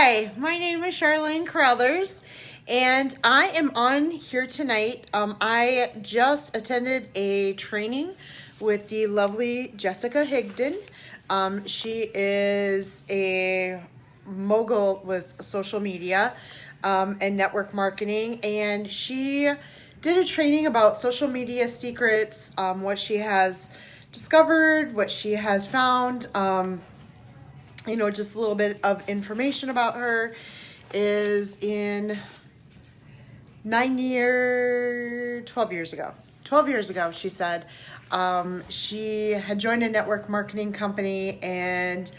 Hi, my name is Charlene Carruthers, and I am on here tonight. I just attended a training with the lovely Jessica Higdon. She is a mogul with social media and network marketing, and she did a training about social media secrets, what she has discovered, what she has found. Just a little bit of information about her is in 12 years ago. 12 years ago, she said, she had joined a network marketing company, and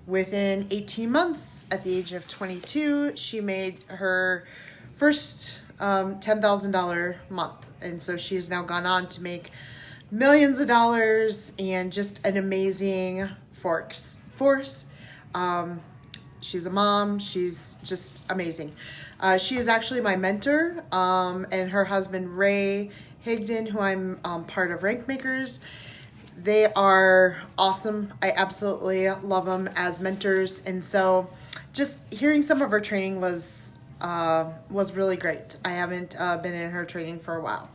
within 18 months, at the age of 22, she made her first $10,000 month. And so she has now gone on to make millions of dollars and just an amazing force. She's a mom. She's just amazing. She is actually my mentor, and her husband, Ray Higdon, who I'm part of Rank Makers. They are awesome. I absolutely love them as mentors. And so just hearing some of her training was really great. I haven't been in her training for a while.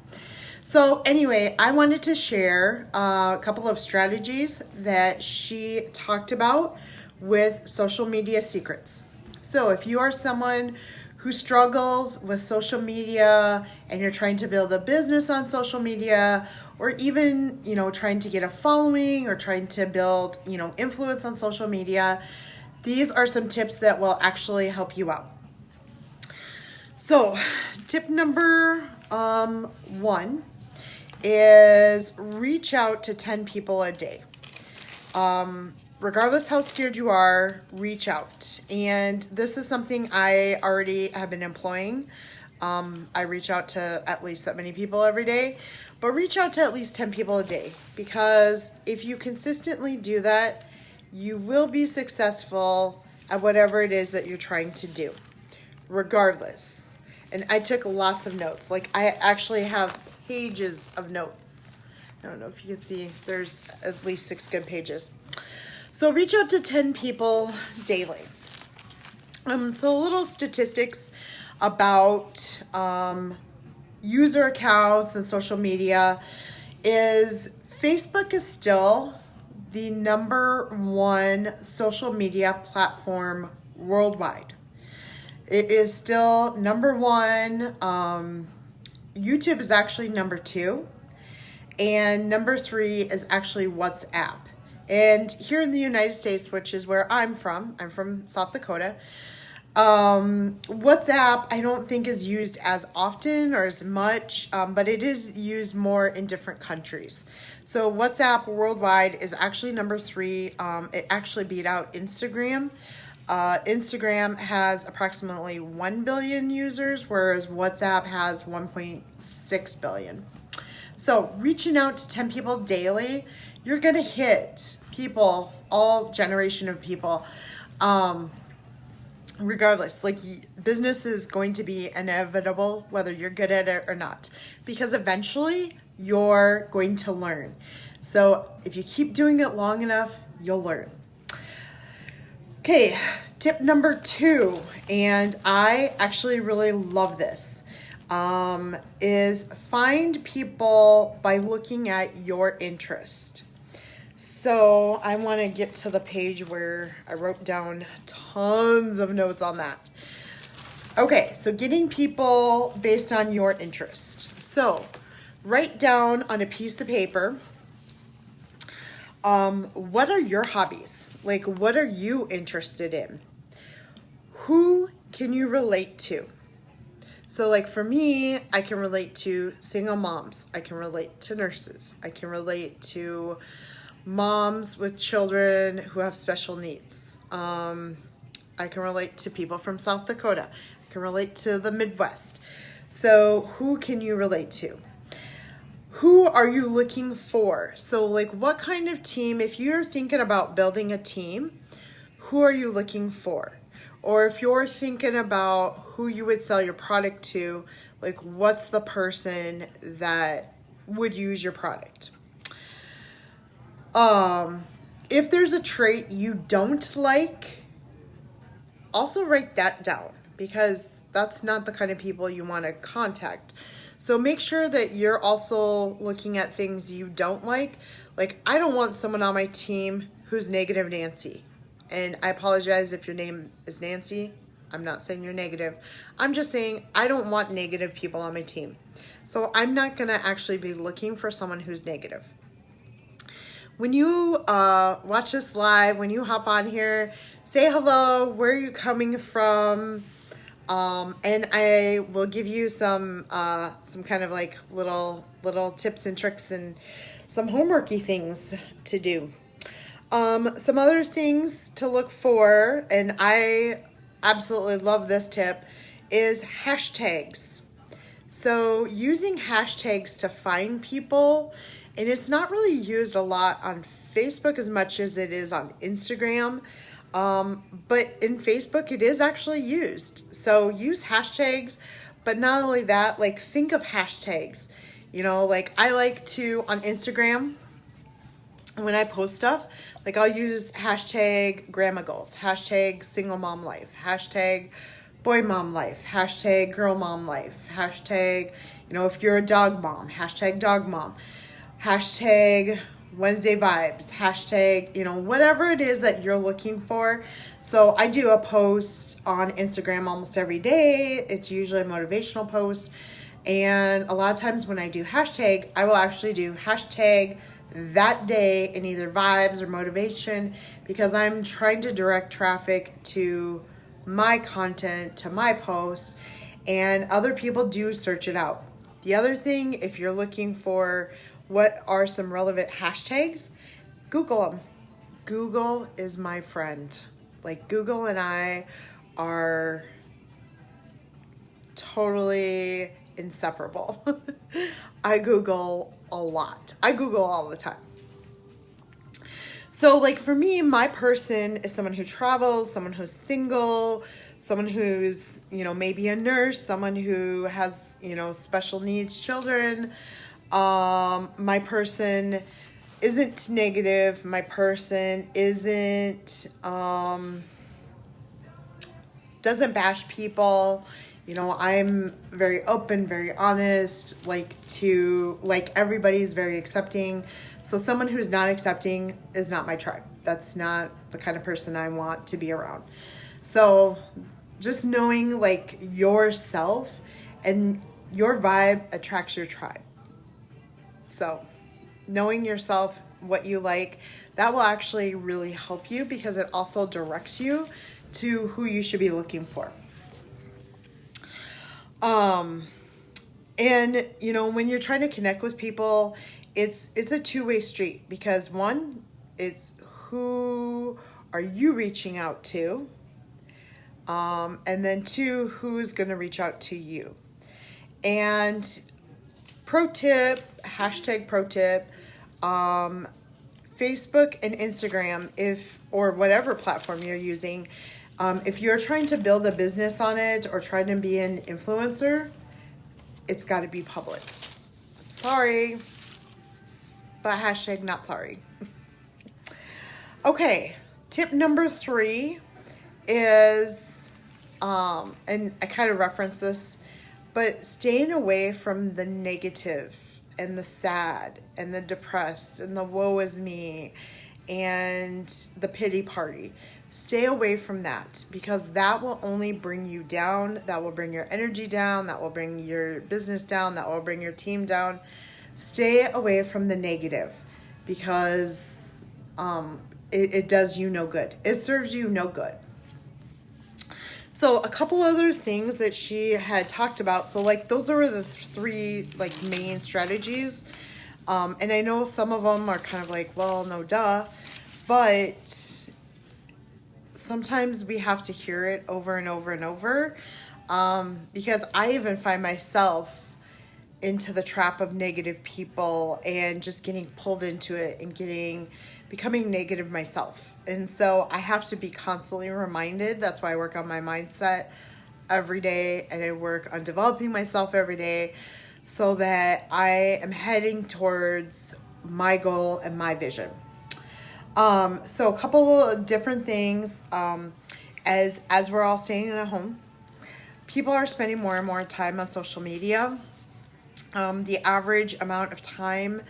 So anyway, I wanted to share a couple of strategies that she talked about with social media secrets. So if you are someone who struggles with social media and you're trying to build a business on social media, or even, trying to get a following or trying to build, influence on social media, these are some tips that will actually help you out. So tip number 1 is reach out to 10 people a day. Regardless how scared you are, reach out. And this is something I already have been employing. I reach out to at least that many people every day, but reach out to at least 10 people a day, because if you consistently do that, you will be successful at whatever it is that you're trying to do, regardless. And I took lots of notes. Like, I actually have pages of notes. I don't know if you can see, there's at least 6 good pages. So reach out to 10 people daily. So a little statistics about user accounts and social media is Facebook is still the number 1 social media platform worldwide. It is still number 1. YouTube is actually number 2. And number 3 is actually WhatsApp. And here in the United States, which is where I'm from South Dakota, WhatsApp I don't think is used as often or as much, but it is used more in different countries. So WhatsApp worldwide is actually number 3. It actually beat out Instagram. Instagram has approximately 1 billion users, whereas WhatsApp has 1.6 billion. So reaching out to 10 people daily, you're going to hit people, all generation of people, regardless. Like, business is going to be inevitable, whether you're good at it or not, because eventually you're going to learn. So if you keep doing it long enough, you'll learn. Okay, tip number 2, and I actually really love this, is find people by looking at your interest. So I want to get to the page where I wrote down tons of notes on that. Okay, so getting people based on your interest. So write down on a piece of paper, what are your hobbies? Like, what are you interested in? Who can you relate to? So like for me, I can relate to single moms. I can relate to nurses. I can relate to moms with children who have special needs. I can relate to people from South Dakota. I can relate to the Midwest. So who can you relate to? Who are you looking for? So like, what kind of team, if you're thinking about building a team, who are you looking for? Or if you're thinking about who you would sell your product to, like, what's the person that would use your product? If there's a trait you don't like, also write that down, because that's not the kind of people you want to contact. So make sure that you're also looking at things you don't like. Like, I don't want someone on my team who's negative Nancy. And I apologize if your name is Nancy. I'm not saying you're negative. I'm just saying I don't want negative people on my team. So I'm not going to actually be looking for someone who's negative. When you watch this live, when you hop on here, say hello, where are you coming from? And I will give you some kind of like little tips and tricks and some homeworky things to do. Some other things to look for, and I absolutely love this tip, is hashtags. So using hashtags to find people, and it's not really used a lot on Facebook as much as it is on Instagram. But in Facebook, it is actually used. So use hashtags, but not only that, like think of hashtags. You know, like I like to, on Instagram, when I post stuff, like I'll use hashtag grandma goals, hashtag single mom life, hashtag boy mom life, hashtag girl mom life, hashtag, you know, if you're a dog mom, hashtag dog mom, hashtag Wednesday vibes, hashtag, you know, whatever it is that you're looking for. So I do a post on Instagram almost every day. It's usually a motivational post. And a lot of times when I do hashtag, I will actually do hashtag that day in either vibes or motivation, because I'm trying to direct traffic to my content, to my post, and other people do search it out. The other thing, if you're looking for what are some relevant hashtags, Google them. Google is my friend. Like, Google and I are totally inseparable. I Google a lot. I Google all the time. So like for me, my person is someone who travels, someone who's single, someone who's, you know, maybe a nurse, someone who has, you know, special needs children. My person isn't negative. My person isn't, doesn't bash people. You know, I'm very open, very honest, like everybody's very accepting. So someone who's not accepting is not my tribe. That's not the kind of person I want to be around. So just knowing like yourself, and your vibe attracts your tribe. So knowing yourself, what you like, that will actually really help you, because it also directs you to who you should be looking for. And you know, when you're trying to connect with people, it's a two-way street, because one, it's who are you reaching out to? And then two, who's going to reach out to you? And pro tip, hashtag pro tip, Facebook and Instagram, or whatever platform you're using, if you're trying to build a business on it or trying to be an influencer, it's got to be public. I'm sorry, but hashtag not sorry. Okay, tip number 3 is, and I kind of referenced this, but staying away from the negative and the sad and the depressed and the woe is me and the pity party. Stay away from that, because that will only bring you down. That will bring your energy down. That will bring your business down. That will bring your team down. Stay away from the negative, because it does you no good. It serves you no good. So a couple other things that she had talked about. So like those are the 3 like main strategies. And I know some of them are kind of like, well, no duh, but sometimes we have to hear it over and over and over, because I even find myself into the trap of negative people and just getting pulled into it and becoming negative myself. And so I have to be constantly reminded. That's why I work on my mindset every day, and I work on developing myself every day, so that I am heading towards my goal and my vision. So a couple of different things. As we're all staying at home, people are spending more and more time on social media. The average amount of time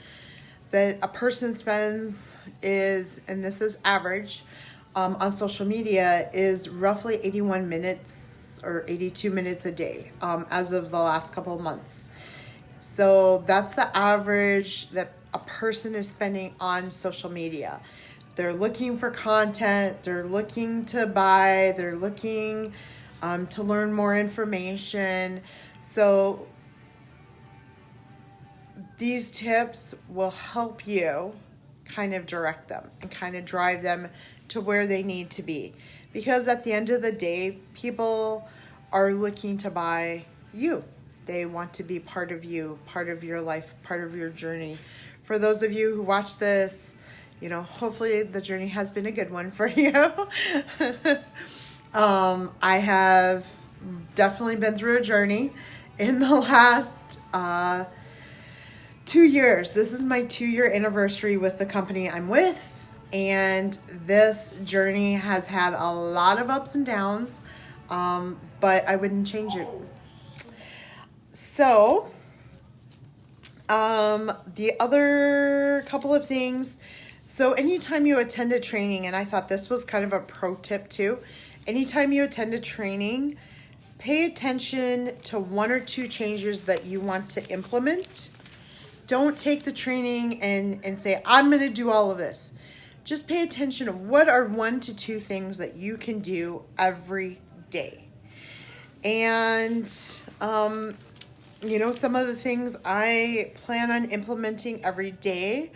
that a person spends is, and this is average, on social media is roughly 81 minutes or 82 minutes a day, as of the last couple of months. So that's the average that a person is spending on social media. They're looking for content, they're looking to buy, they're looking to learn more information. So these tips will help you kind of direct them and kind of drive them to where they need to be. Because at the end of the day, people are looking to buy you. They want to be part of you, part of your life, part of your journey. For those of you who watch this, hopefully the journey has been a good one for you. I have definitely been through a journey in the last 2 years. This is my 2-year anniversary with the company I'm with. And this journey has had a lot of ups and downs, but I wouldn't change it. So, the other couple of things. So anytime you attend a training, and I thought this was kind of a pro tip too, anytime you attend a training, pay attention to 1 or 2 changes that you want to implement. Don't take the training and say, I'm going to do all of this. Just pay attention to what are 1 to 2 things that you can do every day. And, some of the things I plan on implementing every day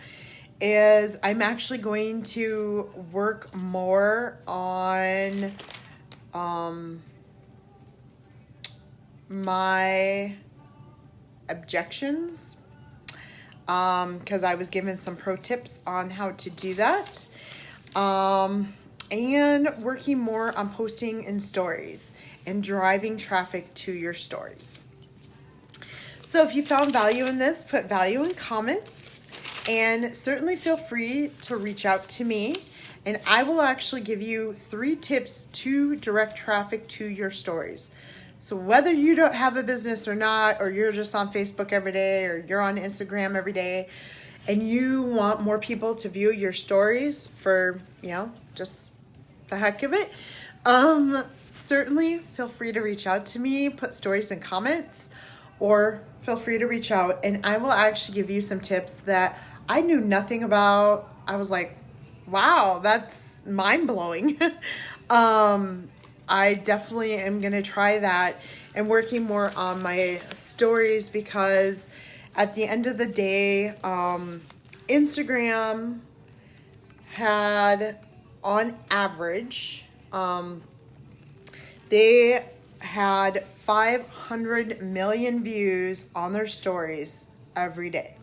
is I'm actually going to work more on my objections, because I was given some pro tips on how to do that, and working more on posting in stories and driving traffic to your stories. So if you found value in this, put value in comments, and certainly feel free to reach out to me, and I will actually give you 3 tips to direct traffic to your stories. So whether you don't have a business or not, or you're just on Facebook every day, or you're on Instagram every day, and you want more people to view your stories for, just the heck of it, certainly feel free to reach out to me, put stories in comments, or feel free to reach out, and I will actually give you some tips that I knew nothing about. I was like, wow, that's mind-blowing. I definitely am going to try that and working more on my stories, because at the end of the day, Instagram had, on average, they had 500 million views on their stories every day.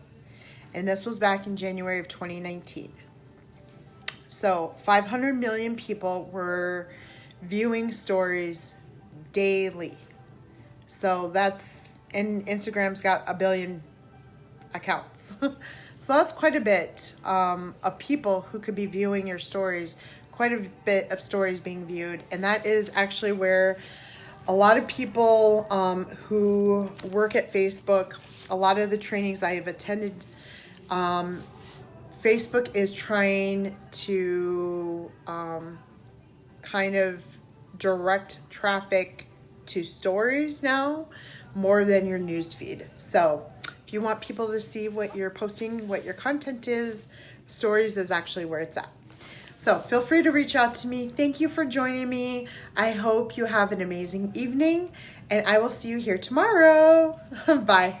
And this was back in January of 2019. So 500 million people were viewing stories daily. So that's, and Instagram's got 1 billion accounts. So that's quite a bit of people who could be viewing your stories, quite a bit of stories being viewed. And that is actually where a lot of people who work at Facebook, a lot of the trainings I have attended, Facebook is trying to kind of direct traffic to stories now more than your news feed. So if you want people to see what you're posting, what your content is, stories is actually where it's at. So feel free to reach out to me. Thank you for joining me. I hope you have an amazing evening, and I will see you here tomorrow. Bye.